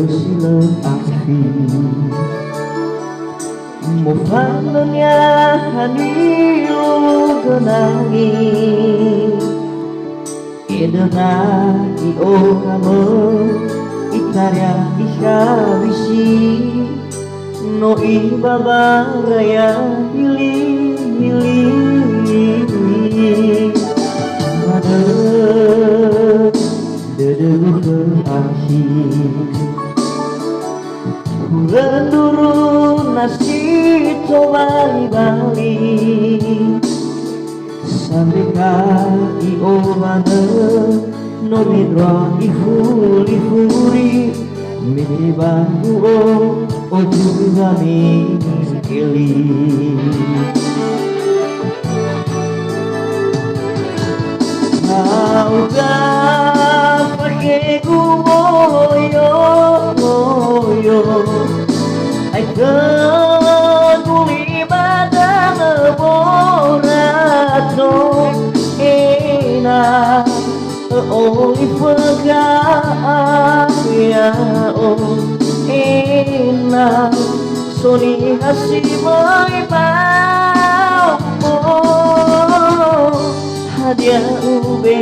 silang afi Mufannya hanilu genangi Idena i kamu Ikarya ishabisi No ibaba raya hili Ada dedeguh ke akhir Renduru nasi bali Sambika i obana no midra i furi Miti bangu o juga mikili Maukah pakai gumoyo Ay kaguli badang borato Ina oli pagaya Ina soni hasimay mo Hadiah ube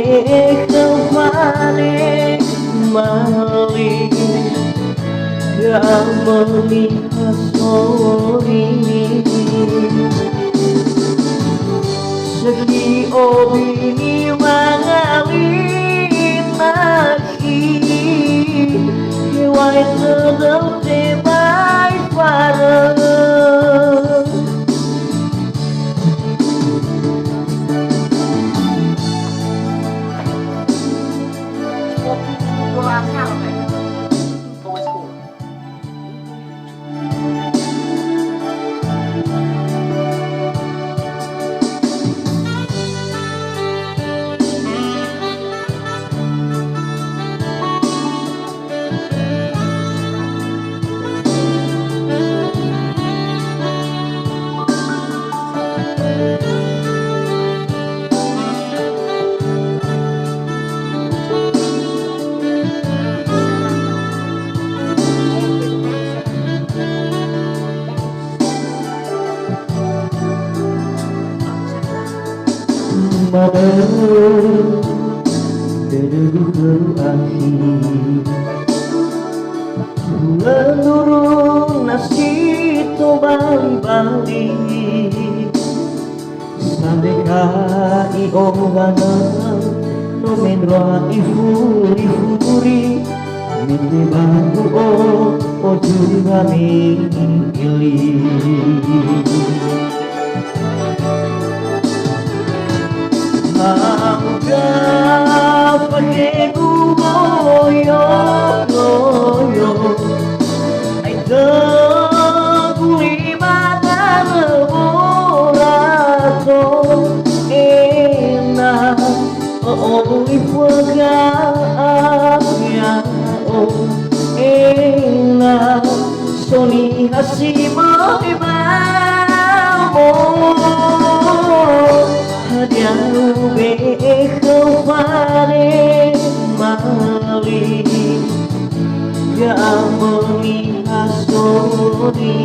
kemane mali Gamali hasori Segi obini mangalin naki Hiwai sedang tebai pada Malam dedeguh berakhir Menurun nasi to bali Sandeka i obana no mendra i furi Miti bangu o juga mikili Maukah pakai gumoyo Ay kaguli badang borato Ena oli pagaya Ena soni hasimay mo Hadiah ube kemane mali Gamali hasori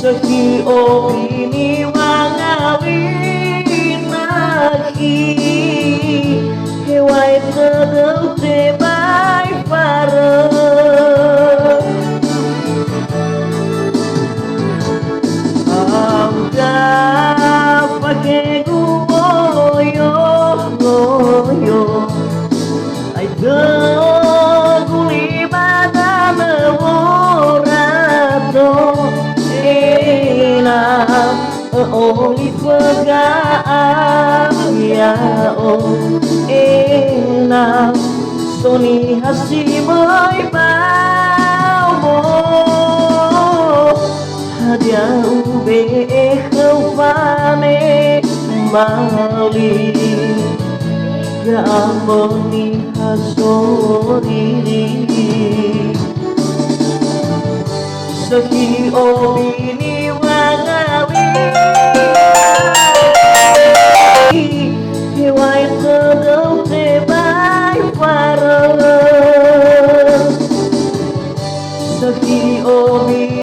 Segi opini mangalin naki Hewai sedang tebai pada pakai gumoyo Ay kaguli badang borato Ena oli pagaya Ena soni hasimay mo Hadiah ube kemane mali Gamali hasori Segi obini